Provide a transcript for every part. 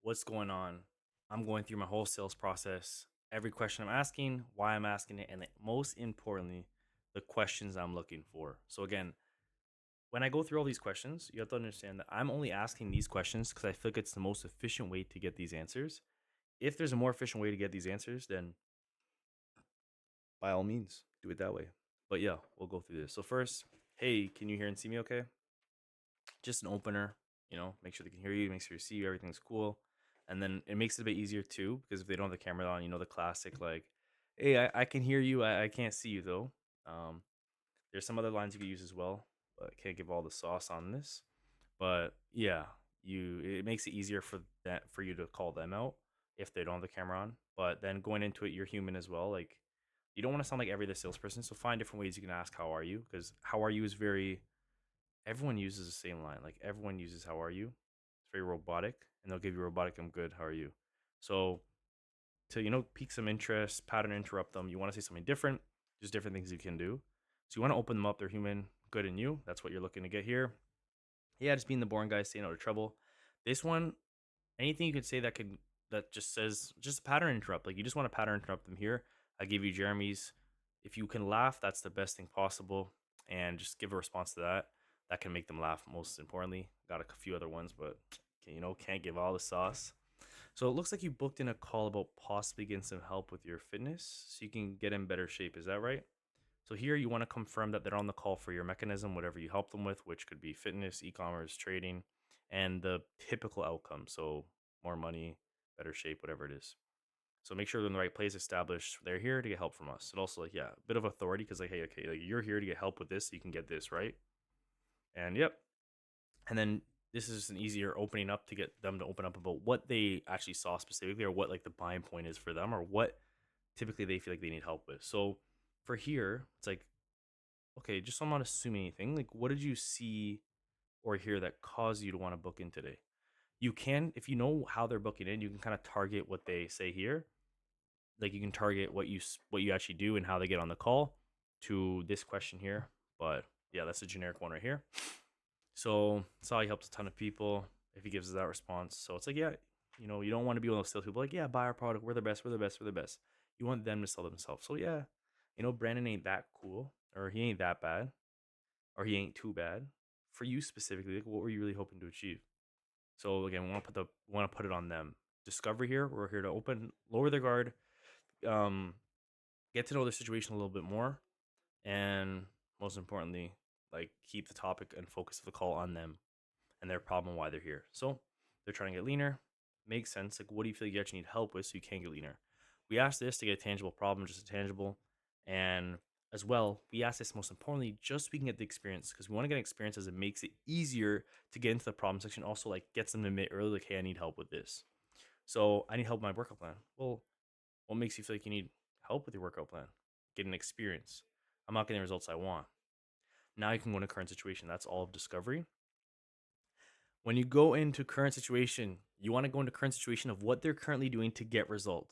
what's going on. I'm going through my whole sales process, every question I'm asking, why I'm asking it, and most importantly, the questions I'm looking for. So, again, when I go through all these questions, you have to understand that I'm only asking these questions because I feel like it's the most efficient way to get these answers. If there's a more efficient way to get these answers, then by all means, do it that way. But yeah, we'll go through this. So, first, hey, can you hear and see me okay? Just an opener, make sure they can hear you, make sure you see you, everything's cool. And then it makes it a bit easier too, because if they don't have the camera on, the classic like, hey, I can hear you, I can't see you though. Um, there's some other lines you can use as well, but I can't give all the sauce on this. But yeah, it makes it easier for you to call them out if they don't have the camera on. But then going into it, you're human as well. Like you don't want to sound like every other salesperson, so find different ways you can ask how are you, because how are you is very everyone uses the same line. Like everyone uses "How are you?" It's very robotic, and they'll give you robotic "I'm good. How are you?" So to pique some interest, pattern interrupt them. You want to say something different. There's different things you can do. So you want to open them up. They're human, good, and you. That's what you're looking to get here. Yeah, just being the boring guy, staying out of trouble. This one, anything you could say that just says just a pattern interrupt. Like you just want to pattern interrupt them here. I give you Jeremy's. If you can laugh, that's the best thing possible, and just give a response to that. That can make them laugh. Most importantly, got a few other ones, but can't give all the sauce. So it looks like you booked in a call about possibly getting some help with your fitness, so you can get in better shape. Is that right? So here you want to confirm that they're on the call for your mechanism, whatever you help them with, which could be fitness, e-commerce, trading, and the typical outcome. So more money, better shape, whatever it is. So make sure they're in the right place, established. They're here to get help from us. And also, like, yeah, a bit of authority because, like, hey, okay, like you're here to get help with this, so you can get this, right? And yep. And then this is just an easier opening up to get them to open up about what they actually saw specifically, or what like the buying point is for them, or what typically they feel like they need help with. So for here, it's like, okay, just so I'm not assuming anything, like what did you see or hear that caused you to want to book in today? You can, if you know how they're booking in, you can kind of target what they say here. Like you can target what you actually do and how they get on the call to this question here. But yeah, that's a generic one right here. So Sally helps a ton of people if he gives us that response. So it's like, yeah, you don't want to be one of those salespeople like, yeah, buy our product. We're the best. We're the best. We're the best. You want them to sell themselves. So yeah, Brandon ain't that cool, or he ain't that bad, or he ain't too bad. For you specifically, like, what were you really hoping to achieve? So again, we want to put it on them. Discovery here. We're here to lower their guard, um, get to know their situation a little bit more, and most importantly, like keep the topic and focus of the call on them and their problem, why they're here. So they're trying to get leaner. Makes sense. Like, what do you feel like you actually need help with so you can get leaner? We asked this to get a tangible problem, just a tangible. And as well, we asked this most importantly, just so we can get the experience, because we want to get experience as it makes it easier to get into the problem section. Also, like, gets them to admit early, like, hey, I need help with this. So I need help with my workout plan. Well, what makes you feel like you need help with your workout plan? Get an experience. I'm not getting the results I want. Now you can go into current situation. That's all of discovery. When you go into current situation, you want to go into current situation of what they're currently doing to get result.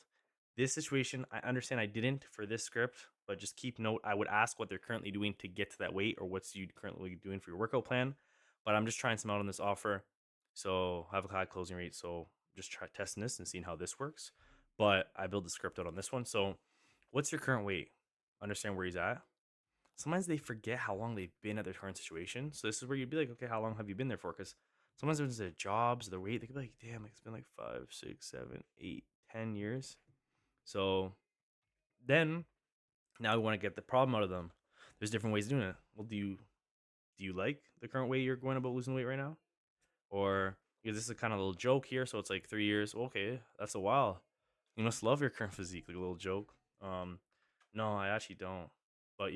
This situation, I understand I didn't for this script, but just keep note. I would ask what they're currently doing to get to that weight, or what's you currently doing for your workout plan. But I'm just trying some out on this offer, so I have a high closing rate. So just try testing this and seeing how this works. But I build the script out on this one. So, what's your current weight? Understand where he's at. Sometimes they forget how long they've been at their current situation. So this is where you'd be like, okay, how long have you been there for? Because sometimes when it's their jobs, their weight, they could be like, damn, like it's been like 5, 6, 7, 8, 10 years. So then now we want to get the problem out of them. There's different ways of doing it. Well, do you like the current way you're going about losing weight right now? Or because this is kind of a little joke here, so it's like 3 years. Well, okay, that's a while. You must love your current physique, like a little joke. No, I actually don't. But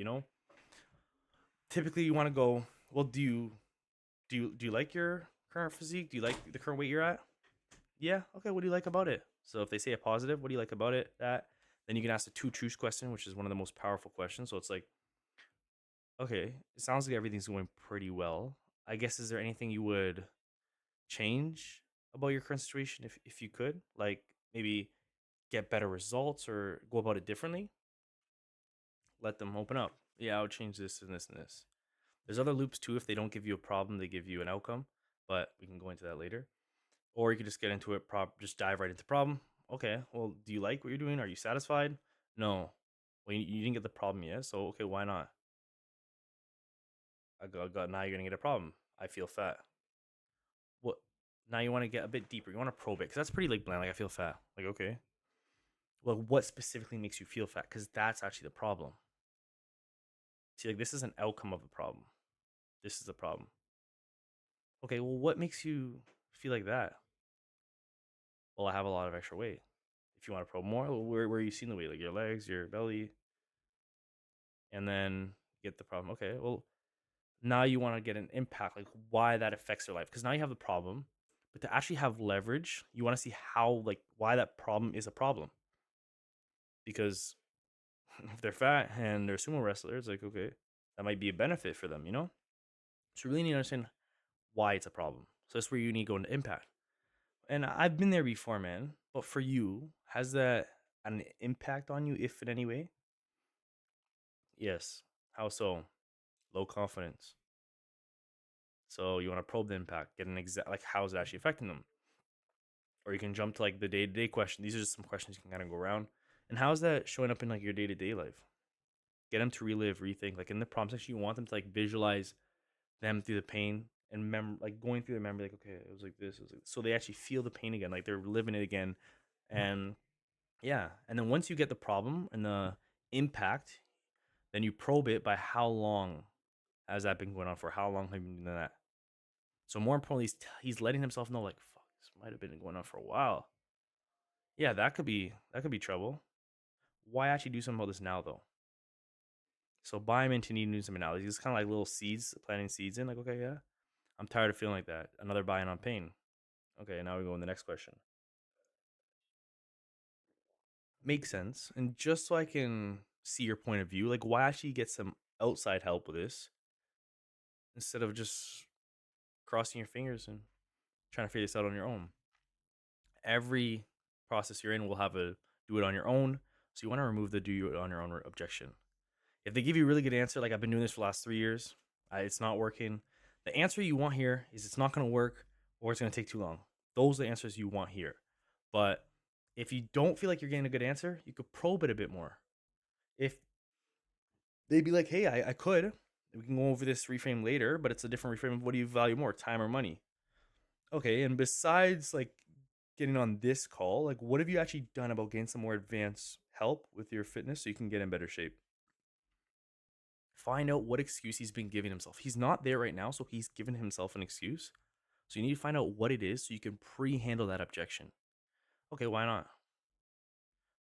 typically you want to go, well, do you like your current physique? Do you like the current weight you're at? Yeah. Okay. What do you like about it? So if they say a positive, what do you like about it? That then you can ask the two truths question, which is one of the most powerful questions. So it's like, okay, it sounds like everything's going pretty well. I guess, is there anything you would change about your current situation if you could, like maybe get better results or go about it differently? Let them open up. Yeah, I would change this and this and this. There's other loops too. If they don't give you a problem, they give you an outcome, but we can go into that later. Or you could just get into it, just dive right into problem. Okay, well, do you like what you're doing? Are you satisfied? No. Well, you didn't get the problem yet, so okay, why not? Now you're gonna get a problem. I feel fat. What? Now you want to get a bit deeper. You want to probe it because that's pretty like bland. Like I feel fat. Like okay, well, what specifically makes you feel fat? Because that's actually the problem. See, like this is an outcome of the problem. This is the problem. Okay, well, what makes you feel like that? Well, I have a lot of extra weight. If you want to probe more, where are you seeing the weight? Like your legs, your belly, and then get the problem. Okay, well, now you want to get an impact, like why that affects your life. Because now you have the problem, but to actually have leverage, you want to see how, like, why that problem is a problem. Because if they're fat and they're sumo wrestlers, like, okay, that might be a benefit for them, you know? So you really need to understand why it's a problem. So that's where you need to go into impact. And I've been there before, man. But for you, has that an impact on you, if in any way? Yes. How so? Low confidence. So you want to probe the impact, get an exact, like, how is it actually affecting them? Or you can jump to like the day to day question. These are just some questions you can kind of go around. And how is that showing up in like your day to day life? Get them to relive, rethink. Like in the prompt section, you want them to like visualize them through the pain and like going through the memory, like, okay, it was like this, it was like this. So they actually feel the pain again, like they're living it again. And yeah. And then once you get the problem and the impact, then you probe it by how long has that been going on for? How long have you been doing that? So more importantly, he's letting himself know, like, fuck, this might have been going on for a while. Yeah, that could be trouble. Why actually do something about this now though? So buy him into needing to do some analysis. It's kind of like little seeds, planting seeds in. Like, okay, yeah, I'm tired of feeling like that. Another buy-in on pain. Okay, now we go in the next question. Makes sense. And just so I can see your point of view, like why actually get some outside help with this instead of just crossing your fingers and trying to figure this out on your own. Every process you're in will have a do it on your own. So you want to remove the do it on your own objection. If they give you a really good answer, like I've been doing this for the last 3 years, it's not working. The answer you want here is it's not going to work or it's going to take too long. Those are the answers you want here. But if you don't feel like you're getting a good answer, you could probe it a bit more. If they'd be like, hey, I could, we can go over this reframe later, but it's a different reframe. What do you value more, time or money? Okay, and besides like getting on this call, like what have you actually done about getting some more advanced help with your fitness so you can get in better shape? Find out what excuse he's been giving himself. He's not there right now, so he's given himself an excuse. So you need to find out what it is so you can pre-handle that objection. Okay, why not?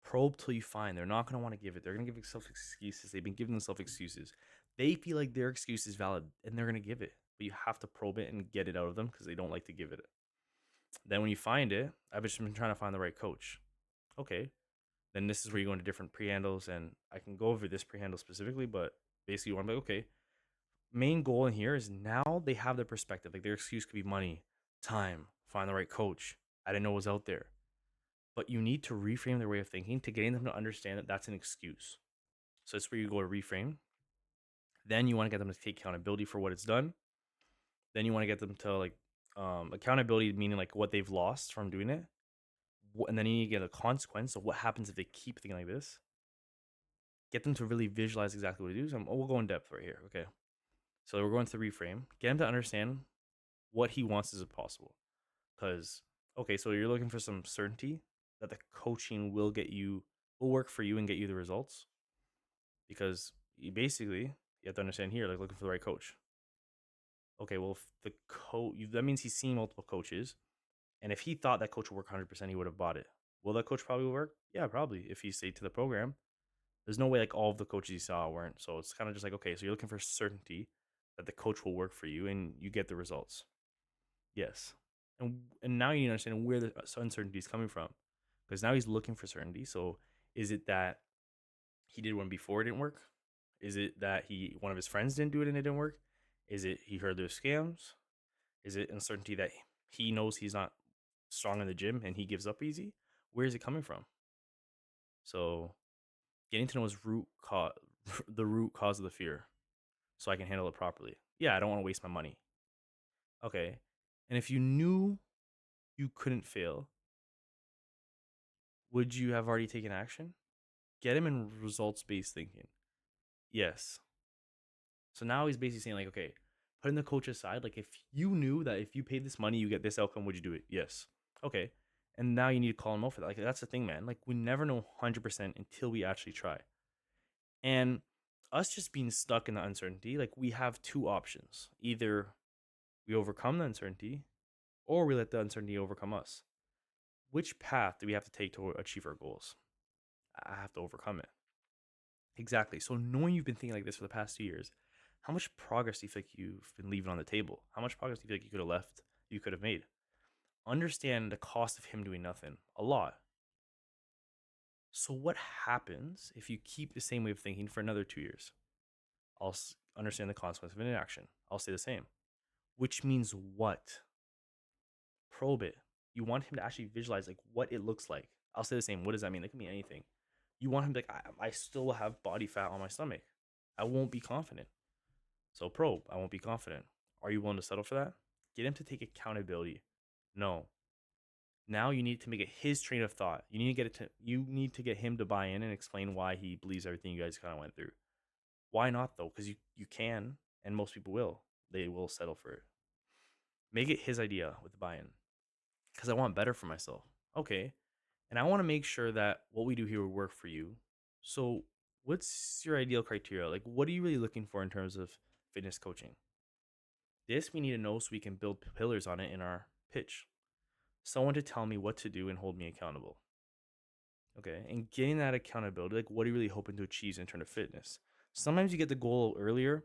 Probe till you find they're not going to want to give it. They're going to give themselves excuses. They've been giving themselves excuses. They feel like their excuse is valid and they're going to give it. But you have to probe it and get it out of them because they don't like to give it. Then when you find it, I've just been trying to find the right coach. Okay, then this is where you go into different pre-handles, and I can go over this pre-handle specifically, but basically you want to be like, okay, main goal in here is now they have their perspective. Like their excuse could be money, time, find the right coach. I didn't know what was out there. But you need to reframe their way of thinking to getting them to understand that that's an excuse. So that's where you go to reframe. Then you want to get them to take accountability for what it's done. Then you want to get them to like accountability, meaning like what they've lost from doing it. And then you need to get a consequence. So what happens if they keep thinking like this? Get them to really visualize exactly what it is. We'll go in depth right here. Okay. So we're going to reframe. Get him to understand what he wants is possible. Because okay, so you're looking for some certainty that the coaching will work for you and get you the results. Because you have to understand here, like looking for the right coach. Okay, well, if the coach that means he's seen multiple coaches, and if he thought that coach would work 100%, he would have bought it. Will that coach probably work? Yeah, probably. If he stayed to the program, there's no way like all of the coaches you saw weren't. So it's kind of just like okay, so you're looking for certainty that the coach will work for you and you get the results. Yes. And now you need to understand where the uncertainty is coming from. Because now he's looking for certainty. So is it that he did one before it didn't work? Is it that one of his friends didn't do it and it didn't work? Is it he heard there's scams? Is it uncertainty that he knows he's not strong in the gym and he gives up easy? Where is it coming from? So getting to know his root cause, the root cause of the fear, so I can handle it properly. Yeah, I don't want to waste my money. Okay. And if you knew you couldn't fail, would you have already taken action? Get him in results based thinking. Yes. So now he's basically saying, like, okay, putting the coach aside, like, if you knew that if you paid this money, you get this outcome, would you do it? Yes. Okay. And now you need to call him out for that. Like, that's the thing, man. Like, we never know 100% until we actually try. And us just being stuck in the uncertainty, like, we have two options. Either we overcome the uncertainty or we let the uncertainty overcome us. Which path do we have to take to achieve our goals? I have to overcome it. Exactly. So knowing you've been thinking like this for the past 2 years, how much progress do you feel like you've been leaving on the table? How much progress do you feel like you could have left, you could have made? Understand the cost of him doing nothing. A lot. So what happens if you keep the same way of thinking for another 2 years? I'll understand the consequence of inaction. I'll say the same. Which means what? Probe it. You want him to actually visualize like what it looks like. I'll say the same. What does that mean? It can mean anything. You want him to be like, I still have body fat on my stomach. I won't be confident. So probe, I won't be confident. Are you willing to settle for that? Get him to take accountability. No. Now you need to make it his train of thought. You need to get him to buy in and explain why he believes everything you guys kind of went through. Why not though? Because you can, and most people will. They will settle for it. Make it his idea with the buy-in. Because I want better for myself. Okay. And I want to make sure that what we do here will work for you. So what's your ideal criteria? Like what are you really looking for in terms of fitness coaching? This we need to know so we can build pillars on it in our pitch. Someone to tell me what to do and hold me accountable. Okay. And getting that accountability, like what are you really hoping to achieve in terms of fitness? Sometimes you get the goal earlier,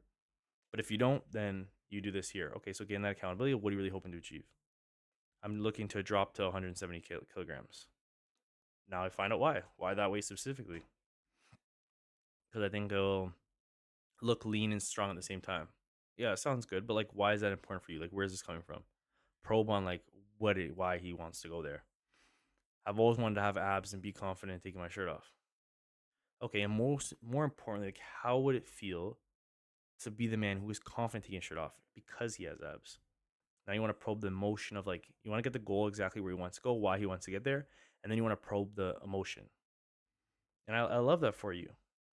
but if you don't, then you do this here. Okay. So getting that accountability, what are you really hoping to achieve? I'm looking to drop to 170 kilograms. Now I find out why. Why that weight specifically? Because I think it'll look lean and strong at the same time. Yeah, it sounds good, but like, why is that important for you? Like, where's this coming from? Probe on like why he wants to go there. I've always wanted to have abs and be confident taking my shirt off. Okay, and more importantly, like, how would it feel to be the man who is confident taking his shirt off because he has abs? Now you want to probe the emotion of like you want to get the goal exactly where he wants to go, why he wants to get there, and then you want to probe the emotion. And I love that for you.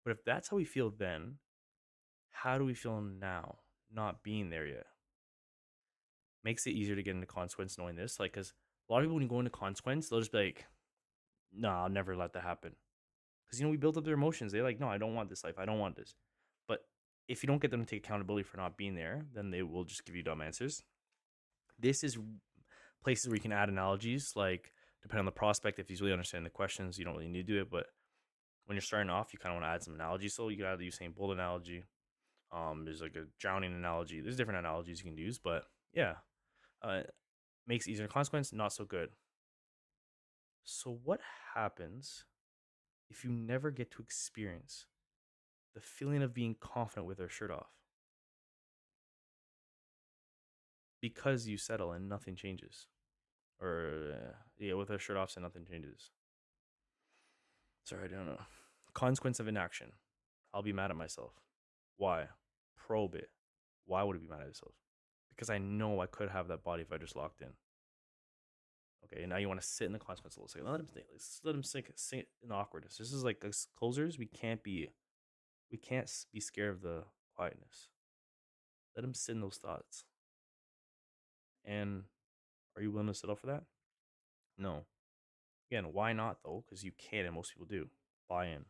But if that's how we feel then, how do we feel now, not being there yet? Makes it easier to get into consequence knowing this. Like, because a lot of people, when you go into consequence, they'll just be like, no, I'll never let that happen. Because, we build up their emotions. They're like, no, I don't want this life. I don't want this. But if you don't get them to take accountability for not being there, then they will just give you dumb answers. This is places where you can add analogies, like, depending on the prospect, if he's really understanding the questions, you don't really need to do it. But when you're starting off, you kind of want to add some analogies. So you can either use Usain Bolt analogy. There's like a drowning analogy. There's different analogies you can use, but yeah, uh, makes easier consequence not so good. So what happens if you never get to experience the feeling of being confident with our shirt off because you settle and nothing changes, or yeah, with our shirt off and nothing changes? Sorry, I don't know. Consequence of inaction. I'll be mad at myself. Why? Probe it. Why would I be mad at myself? Because I know I could have that body if I just locked in. Okay, now you want to sit in the consequence a little second. Let him think. Let him sink in the awkwardness. This is like as closers. We can't be scared of the quietness. Let him sit in those thoughts. And are you willing to settle for that? No. Again, why not though? Because you can, and most people do buy in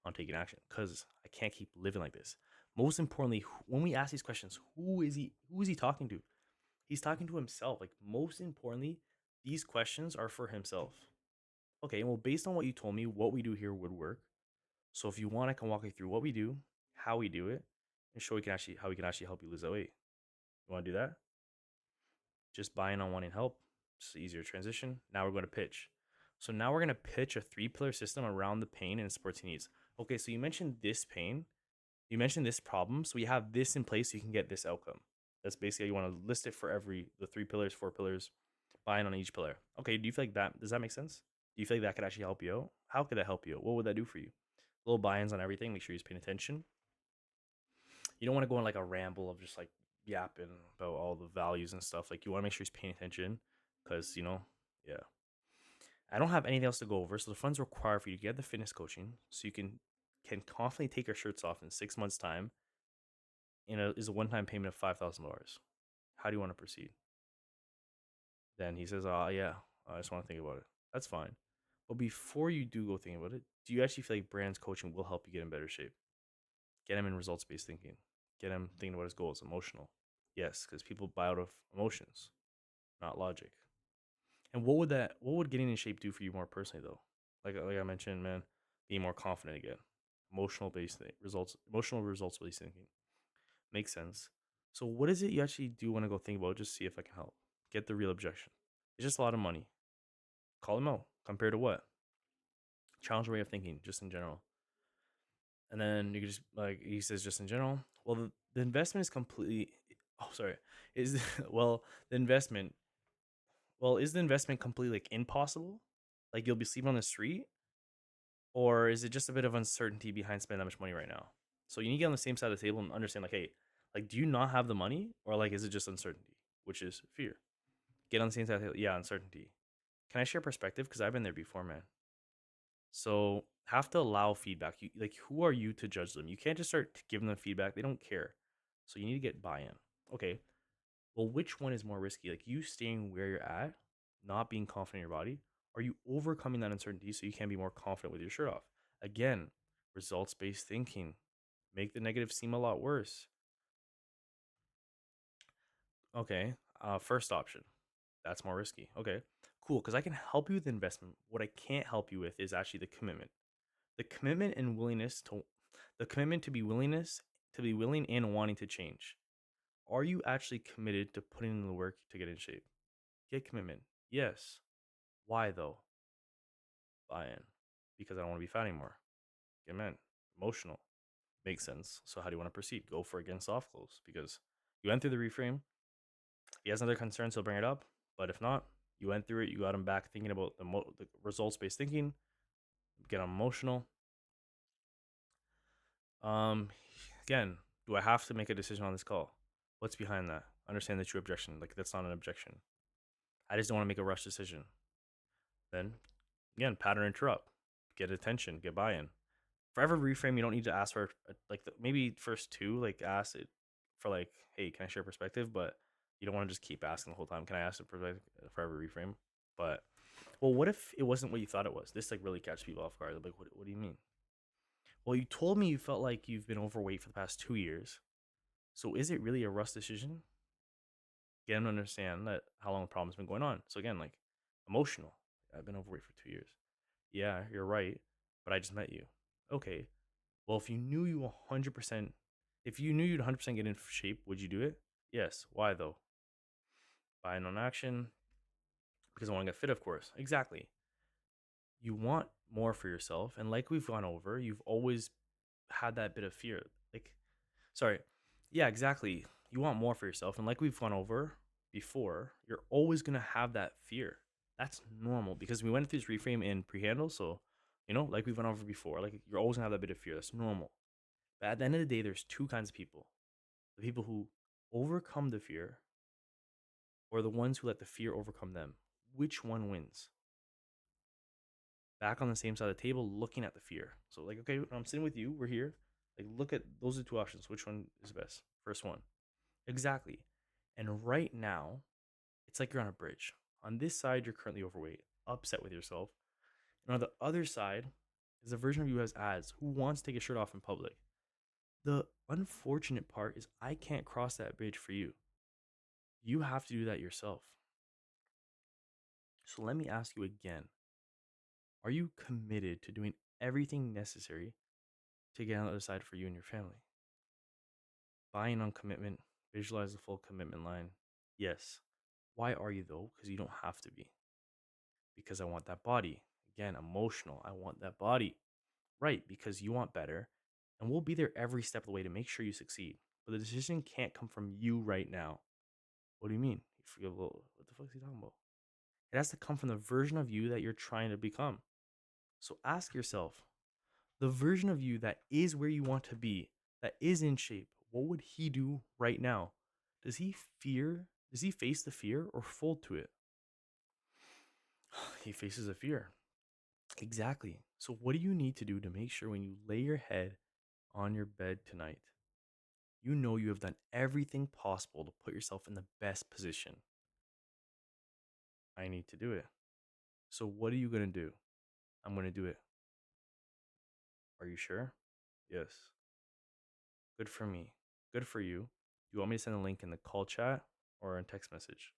on taking action. Because I can't keep living like this. Most importantly, when we ask these questions, who is he? Who is he talking to? He's talking to himself. Like most importantly, these questions are for himself. Okay, well, based on what you told me, what we do here would work. So if you want, I can walk you through what we do, how we do it, and show we can actually how we can actually help you lose that weight. You want to do that? Just buying on wanting help. It's an easier transition. Now we're going to pitch. So now we're going to pitch a 3-pillar system around the pain and sports he needs. Okay, so you mentioned this pain, you mentioned this problem, so we have this in place so you can get this outcome. That's basically how you want to list it for the 3 pillars, 4 pillars, buying on each pillar. Okay, do you feel like that? Does that make sense? Do you feel like that could actually help you out? How could that help you? What would that do for you? Little buy-ins on everything. Make sure he's paying attention. You don't want to go on like a ramble of just like yapping about all the values and stuff. Like you want to make sure he's paying attention because Yeah. I don't have anything else to go over. So the funds required for you to get the fitness coaching so you can confidently take your shirts off in 6 months' time is a one-time payment of $5,000. How do you want to proceed? Then he says, yeah, I just want to think about it. That's fine. But before you do go think about it, do you actually feel like Brand's coaching will help you get in better shape? Get him in results-based thinking. Get him thinking about his goals, emotional. Yes, because people buy out of emotions, not logic. And what would getting in shape do for you more personally though? Like I mentioned, man, being more confident again. Emotional results based thinking. Makes sense. So what is it you actually do want to go think about? Just see if I can help. Get the real objection. It's just a lot of money. Call them out. Compared to what? Challenge your way of thinking, just in general. And then you can just like he says, just in general. Well, the investment is completely. Oh, sorry. Is well the investment. Well, is the investment completely like impossible? Like you'll be sleeping on the street, or is it just a bit of uncertainty behind spending that much money right now? So you need to get on the same side of the table and understand, like, hey, like, do you not have the money, or like, is it just uncertainty, which is fear? Get on the same side of the table. Yeah, uncertainty. Can I share perspective? Because I've been there before, man. So have to allow feedback. You like, who are you to judge them? You can't just start giving them feedback. They don't care. So you need to get buy-in. Okay. Well, which one is more risky? Like you staying where you're at, not being confident in your body? Are you overcoming that uncertainty so you can be more confident with your shirt off? Again, results based thinking. Make the negative seem a lot worse. Okay. First option. That's more risky. Okay. Cool. Because I can help you with the investment. What I can't help you with is actually the commitment. The commitment and willingness to the commitment to be willing and wanting to change. Are you actually committed to putting in the work to get in shape? Get commitment. Yes. Why though? Buy-in. Because I don't want to be fat anymore. Get men. Emotional. Makes sense. So how do you want to proceed? Go for again soft close because you went through the reframe. If he has another concerns, he'll bring it up. But if not, you went through it. You got him back thinking about the results based thinking. Get him emotional. Um, Again, do I have to make a decision on this call? What's behind that? Understand the true objection. Like that's not an objection. I just don't want to make a rush decision. Then again, pattern interrupt. Get attention. Get buy-in. For every reframe, you don't need to ask for like maybe first two, like ask it for like, hey, can I share perspective? But you don't want to just keep asking the whole time. Can I ask a perspective for every reframe? But well, what if it wasn't what you thought it was? This like really catches people off guard. They're like, what do you mean? Well, you told me you felt like you've been overweight for the past 2 years. So is it really a rush decision? Get them to understand that how long the problem's been going on. So again, like emotional. I've been overweight for 2 years. Yeah, you're right, but I just met you. Okay. Well, if you knew you'd 100% get in shape, would you do it? Yes. Why though? Buy non action because I want to get fit, of course. Exactly. You want more for yourself, and like we've gone over, you've always had that bit of fear. Like, sorry, yeah, exactly. You want more for yourself, and like we've gone over before, you're always gonna have that fear. That's normal because we went through this reframe in pre-handle, so like we've went over before, like you're always gonna have that bit of fear. That's normal. But at the end of the day, there's two kinds of people: the people who overcome the fear, or the ones who let the fear overcome them. Which one wins? Back on the same side of the table, looking at the fear. So, like, okay, I'm sitting with you. We're here. Like, look at those are two options. Which one is best? First one. Exactly. And right now, it's like you're on a bridge. On this side, you're currently overweight, upset with yourself. And on the other side is a version of you who has ads, who wants to take a shirt off in public. The unfortunate part is I can't cross that bridge for you. You have to do that yourself. So let me ask you again. Are you committed to doing everything necessary to get on the other side for you and your family? Buying on commitment, visualize the full commitment line. Yes. Why are you though? Because you don't have to be. Because I want that body. Again, emotional. I want that body. Right, because you want better. And we'll be there every step of the way to make sure you succeed. But the decision can't come from you right now. What do you mean? You feel, well, what the fuck is he talking about? It has to come from the version of you that you're trying to become. So ask yourself, the version of you that is where you want to be, that is in shape, what would he do right now? Does he face the fear or fold to it? He faces a fear. Exactly. So, what do you need to do to make sure when you lay your head on your bed tonight, you know you have done everything possible to put yourself in the best position? I need to do it. So, what are you going to do? I'm going to do it. Are you sure? Yes. Good for me. Good for you. Do you want me to send a link in the call chat or in text message?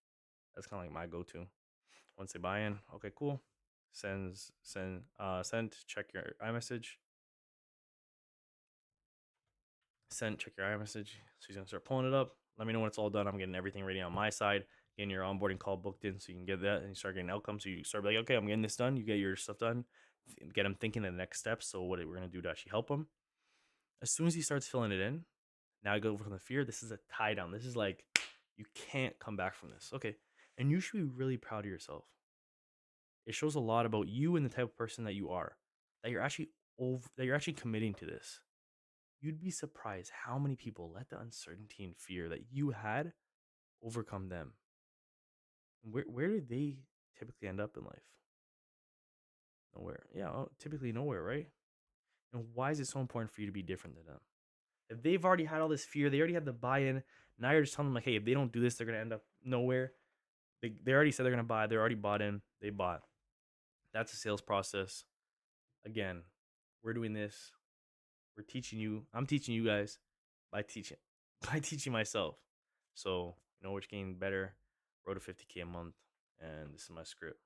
That's kind of like my go to. Once they buy in, okay, cool. Send, check your iMessage. Check your iMessage. So he's gonna start pulling it up. Let me know when it's all done. I'm getting everything ready on my side, getting your onboarding call booked in so you can get that and you start getting outcomes. So you start like, okay, I'm getting this done. You get your stuff done. Get him thinking the next steps. So what we're gonna do to actually help him. As soon as he starts filling it in, now I go from the fear. This is a tie down. This is like you can't come back from this. Okay. And you should be really proud of yourself. It shows a lot about you and the type of person that you are. That you're actually committing to this. You'd be surprised how many people let the uncertainty and fear that you had overcome them. Where do they typically end up in life? Nowhere. Yeah, typically nowhere, right? And why is it so important for you to be different than them? If they've already had all this fear, they already had the buy-in. Now you're just telling them like, hey, if they don't do this, they're gonna end up nowhere. They already said they're gonna buy. They're already bought in. They bought. That's a sales process. Again, we're doing this. We're teaching you. I'm teaching you guys by teaching by teaching myself. So, which getting better. Road to 50K a month, and this is my script.